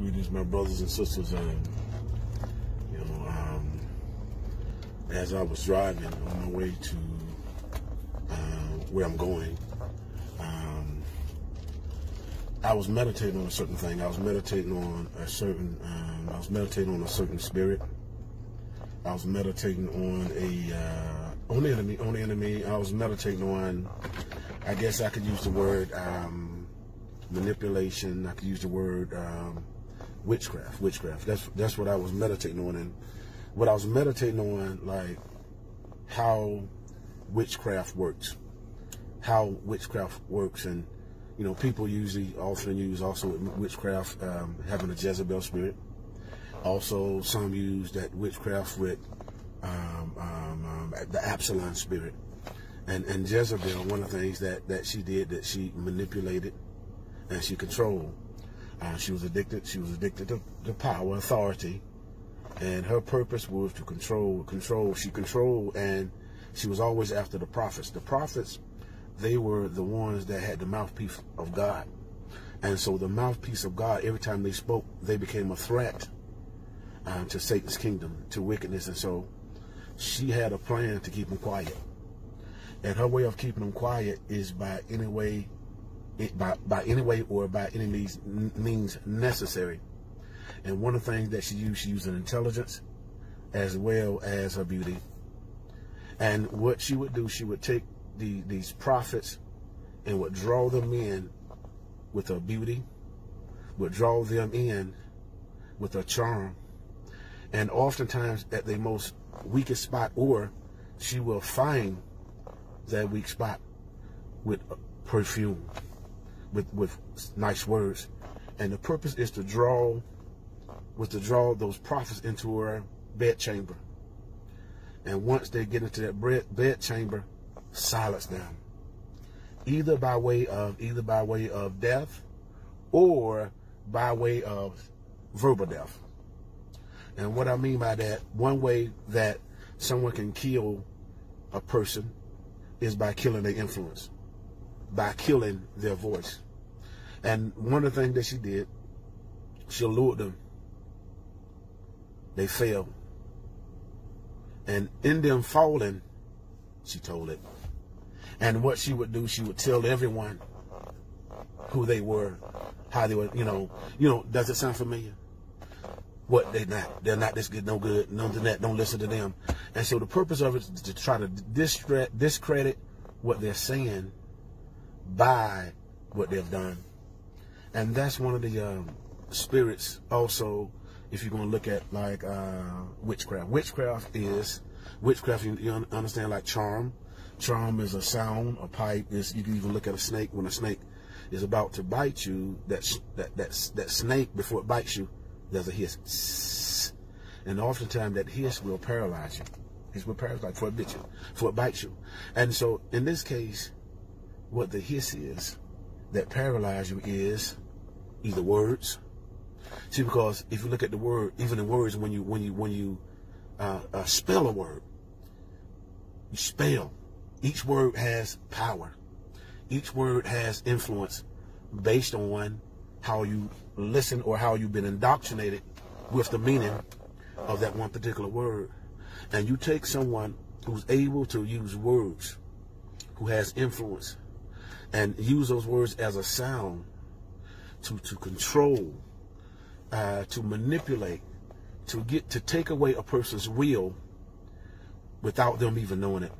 Greetings, my brothers and sisters. As I was driving on my way to where I'm going, I was meditating on a certain thing. I was meditating on a certain. I was meditating on a certain spirit. I was meditating on the enemy. I was meditating on. I guess I could use the word manipulation. I could use the word witchcraft. That's what I was meditating on, and what I was meditating on, like how witchcraft works, and people usually often use also witchcraft having a Jezebel spirit. Also, some use that witchcraft with the Absalom spirit, and Jezebel. One of the things that she did, that she manipulated and she controlled. She was addicted. She was addicted to power, authority, and her purpose was to control. She controlled, and she was always after the prophets. The prophets, they were the ones that had the mouthpiece of God, and so the mouthpiece of God, every time they spoke, they became a threat to Satan's kingdom, to wickedness, and so she had a plan to keep them quiet. And her way of keeping them quiet is by any way or by any means necessary. And one of the things that she used an intelligence as well as her beauty. And what she would do, she would take these prophets and would draw them in with her beauty, would draw them in with her charm, and oftentimes at their most weakest spot, or she will find that weak spot with perfume, with nice words. And the purpose is to draw those prophets into her bedchamber. And once they get into that bedchamber, silence them, either by way of death or by way of verbal death. And what I mean by that, one way that someone can kill a person is by killing their influence, by killing their voice. And one of the things that she did, she lured them. They fell. And in them falling, she told it. And what she would do, she would tell everyone who they were, how they were, does it sound familiar? What they're not this good, no good, none of that, don't listen to them. And so the purpose of it is to try to discredit what they're saying by what they've done. And that's one of the spirits also, if you're going to look at like witchcraft. Witchcraft, you understand, like charm. Charm is a sound, a pipe. You can even look at a snake. When a snake is about to bite you, that snake, before it bites you, there's a hiss. And oftentimes that hiss will paralyze you. It will paralyze before it bites you. And so in this case, what the hiss is that paralyzes you is either words. See, because if you look at the word, even in words, when you spell a word, you spell. Each word has power. Each word has influence based on how you listen or how you've been indoctrinated with the meaning of that one particular word. And you take someone who's able to use words, who has influence, and use those words as a sound to control, to manipulate, to take away a person's will without them even knowing it.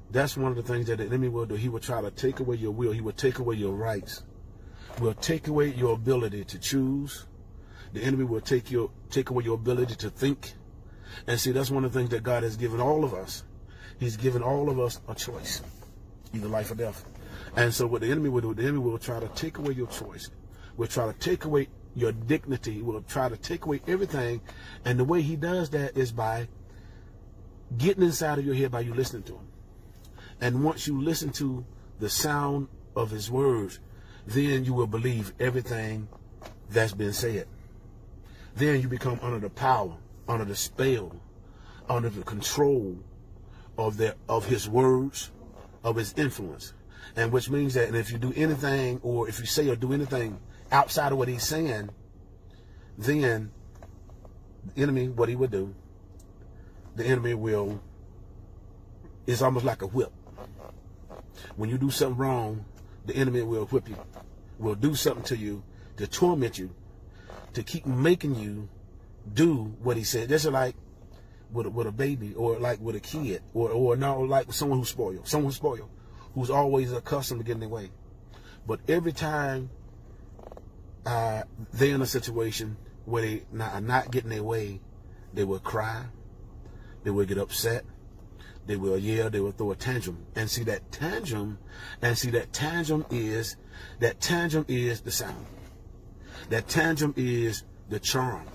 That's one of the things that the enemy will do. He will try to take away your will. He will take away your rights. Will take away your ability to choose. The enemy will take away your ability to think. And see, that's one of the things that God has given all of us. He's given all of us a choice, either life or death. And so what the enemy will do, the enemy will try to take away your choice. Will try to take away your dignity. Will try to take away everything. And the way he does that is by getting inside of your head, by you listening to him. And once you listen to the sound of his words, then you will believe everything that's been said. Then you become under the power, under the spell, under the control of his words, of his influence. And which means that, and if you do anything, or if you say or do anything outside of what he's saying, then the enemy, what he would do, the enemy will, it's almost like a whip. When you do something wrong, the enemy will whip you, will do something to you to torment you, to keep making you do what he said. Just like with a baby, or like with a kid, or now like someone who's spoiled, who's always accustomed to getting their way. But every time they're in a situation where they are not getting their way, they will cry, they will get upset, they will yell, they will throw a tantrum. And see that tantrum, is the sound. That tantrum is the charm.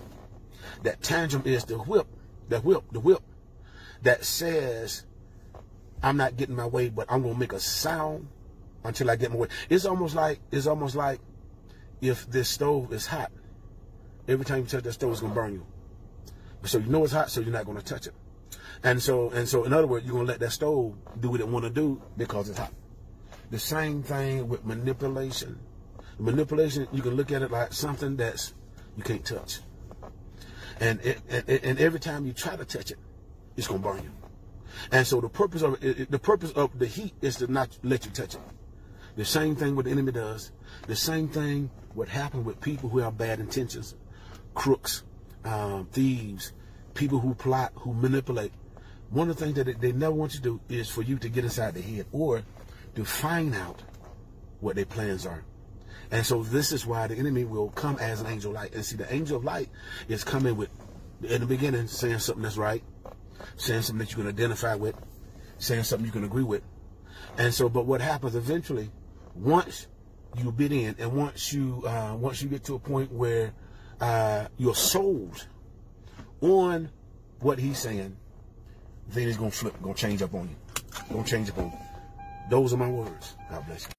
That tantrum is the whip that says, I'm not getting my way, but I'm gonna make a sound until I get my way. It's almost like if this stove is hot, every time you touch that stove, it's gonna burn you. So you know it's hot, so you're not gonna touch it. And so in other words, you're gonna let that stove do what it wanna do because it's hot. The same thing with manipulation. Manipulation, you can look at it like something that's you can't touch. And every time you try to touch it, it's gonna burn you. And so the purpose of the heat is to not let you touch it. The same thing what the enemy does. The same thing what happened with people who have bad intentions, crooks, thieves, people who plot, who manipulate. One of the things that they never want you to do is for you to get inside their head or to find out what their plans are. And so this is why the enemy will come as an angel of light. And see, the angel of light is coming with, in the beginning, saying something that's right, saying something that you can identify with, saying something you can agree with. And so, but what happens eventually, once you bid in, and once you get to a point where you're sold on what he's saying, then he's gonna flip, gonna change up on you, gonna change up on you. Those are my words. God bless you.